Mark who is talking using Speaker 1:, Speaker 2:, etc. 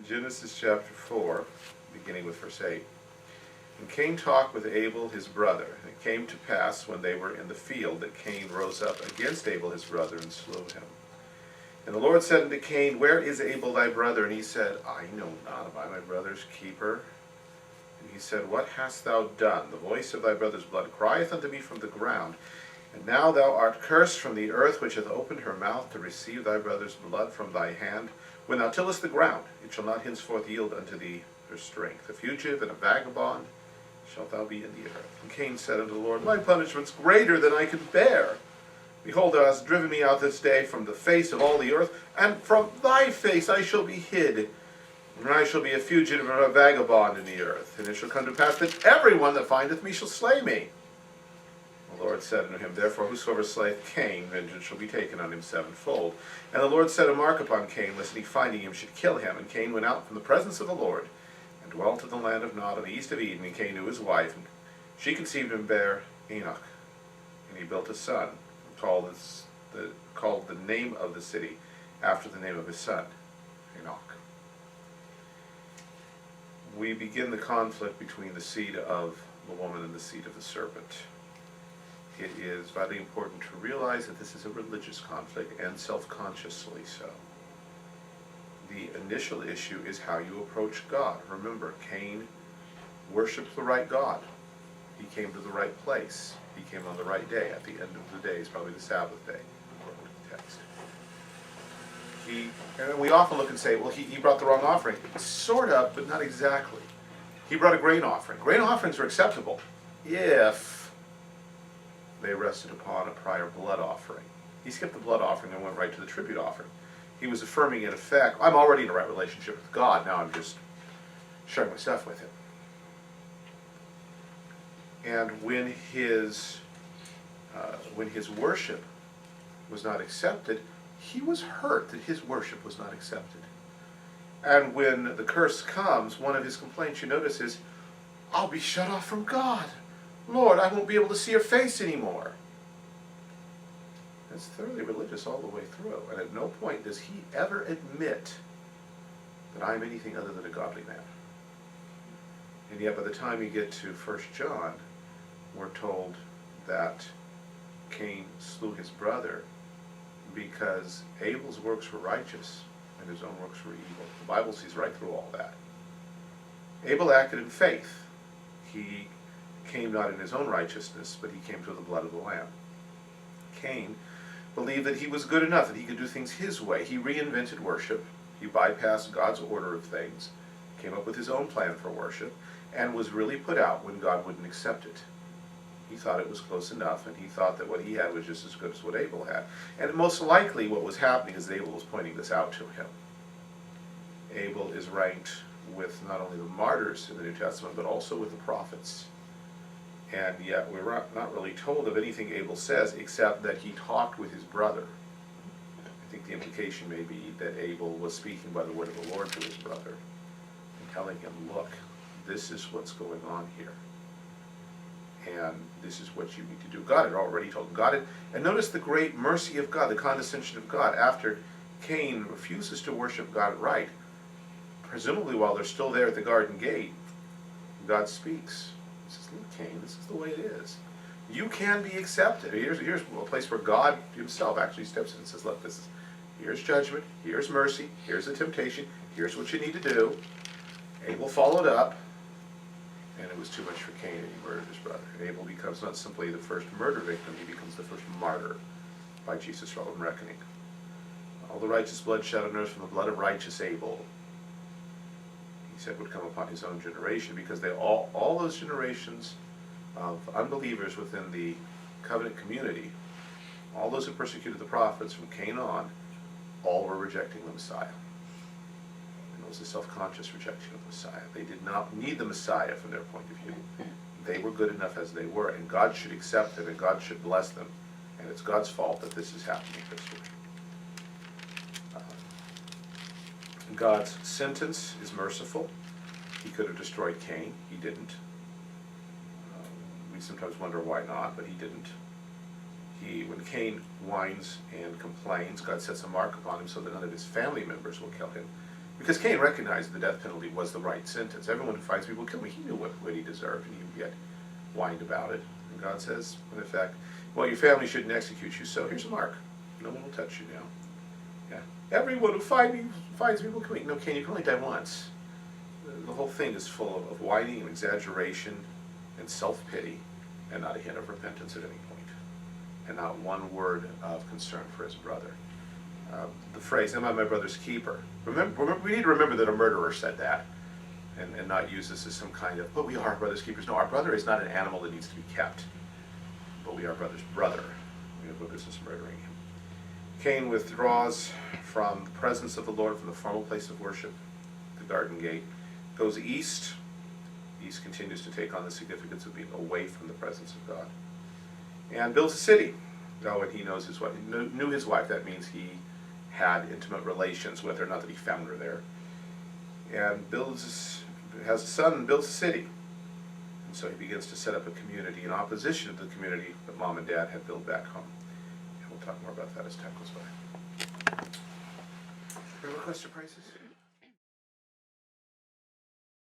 Speaker 1: Genesis chapter 4, beginning with verse 8. And Cain talked with Abel his brother. And it came to pass, when they were in the field, that Cain rose up against Abel his brother, and slew him. And the Lord said unto Cain, Where is Abel thy brother? And he said, I know not. Am I my brother's keeper? And he said, What hast thou done? The voice of thy brother's blood crieth unto me from the ground. And now thou art cursed from the earth, which hath opened her mouth to receive thy brother's blood from thy hand. When thou tillest the ground, it shall not henceforth yield unto thee her strength. A fugitive and a vagabond shalt thou be in the earth. And Cain said unto the Lord, My punishment's greater than I can bear. Behold, thou hast driven me out this day from the face of all the earth, and from thy face I shall be hid. And I shall be a fugitive and a vagabond in the earth. And it shall come to pass that every one that findeth me shall slay me. The Lord said unto him, Therefore whosoever slayeth Cain, vengeance shall be taken on him sevenfold. And the Lord set a mark upon Cain, lest he finding him should kill him. And Cain went out from the presence of the Lord, and dwelt in the land of Nod on the east of Eden. And Cain knew his wife, and she conceived and bare Enoch. And he built a son, called the name of the city after the name of his son, Enoch. We begin the conflict between the seed of the woman and the seed of the serpent. It is vitally important to realize that this is a religious conflict, and self-consciously so. The initial issue is how you approach God. Remember, Cain worshipped the right God. He came to the right place. He came on the right day. At the end of the day is probably the Sabbath day, according to the text. And we often look and say, well, he brought the wrong offering. Sort of, but not exactly. He brought a grain offering. Grain offerings are acceptable if they rested upon a prior blood offering. He skipped the blood offering and went right to the tribute offering. He was affirming, in effect, I'm already in a right relationship with God, now I'm just sharing my stuff with him. And when his worship was not accepted, he was hurt that his worship was not accepted. And when the curse comes, one of his complaints, you notice, is, I'll be shut off from God. Lord, I won't be able to see your face anymore. That's thoroughly religious all the way through. And at no point does he ever admit that I'm anything other than a godly man. And yet by the time you get to 1 John, we're told that Cain slew his brother because Abel's works were righteous and his own works were evil. The Bible sees right through all that. Abel acted in faith. He came not in his own righteousness, but he came through the blood of the Lamb. Cain believed that he was good enough, that he could do things his way. He reinvented worship. He bypassed God's order of things, came up with his own plan for worship, and was really put out when God wouldn't accept it. He thought it was close enough, and he thought that what he had was just as good as what Abel had. And most likely what was happening is Abel was pointing this out to him. Abel is ranked with not only the martyrs in the New Testament, but also with the prophets. And yet we're not really told of anything Abel says except that he talked with his brother. I think the implication may be that Abel was speaking by the word of the Lord to his brother and telling him, look, this is what's going on here. And this is what you need to do. God had already told him. And notice the great mercy of God, the condescension of God. After Cain refuses to worship God right, presumably while they're still there at the garden gate, God speaks. He says, look, Cain, this is the way it is. You can be accepted. Here's a place where God himself actually steps in and says, look, here's judgment, here's mercy, here's the temptation, here's what you need to do. Abel followed up, and it was too much for Cain, and he murdered his brother. And Abel becomes not simply the first murder victim, he becomes the first martyr by Jesus' own reckoning. All the righteous blood shed on earth from the blood of righteous Abel, he said, would come upon his own generation, because all those generations of unbelievers within the covenant community, all those who persecuted the prophets from Cain on, all were rejecting the Messiah. And it was a self-conscious rejection of the Messiah. They did not need the Messiah from their point of view. They were good enough as they were, and God should accept them, and God should bless them. And it's God's fault that this is happening in history. God's sentence is merciful. He could have destroyed Cain. He didn't. We sometimes wonder why not, but he didn't. When Cain whines and complains, God sets a mark upon him so that none of his family members will kill him. Because Cain recognized the death penalty was the right sentence. Everyone who finds me will kill me. He knew what he deserved, and he yet whined about it. And God says, in effect, well, your family shouldn't execute you, so here's a mark. No one will touch you now. Yeah. Everyone who finds me will kill me. No, Cain, you can only die once. The whole thing is full of whining and exaggeration and self-pity, and not a hint of repentance at any point, and not one word of concern for his brother. The phrase, am I my brother's keeper? Remember, we need to remember that a murderer said that, and not use this as some kind of, but we are our brother's keepers. No, our brother is not an animal that needs to be kept, but we are brother's brother. We have no business murdering him. Cain withdraws from the presence of the Lord, from the formal place of worship, the garden gate, goes east. East continues to take on the significance of being away from the presence of God, and builds a city. Oh, and he knows his wife. He knew his wife. That means he had intimate relations with her, not that he found her there. And has a son and builds a city. And so he begins to set up a community in opposition to the community that mom and dad had built back home. And we'll talk more about that as time goes by. Any requests or prices?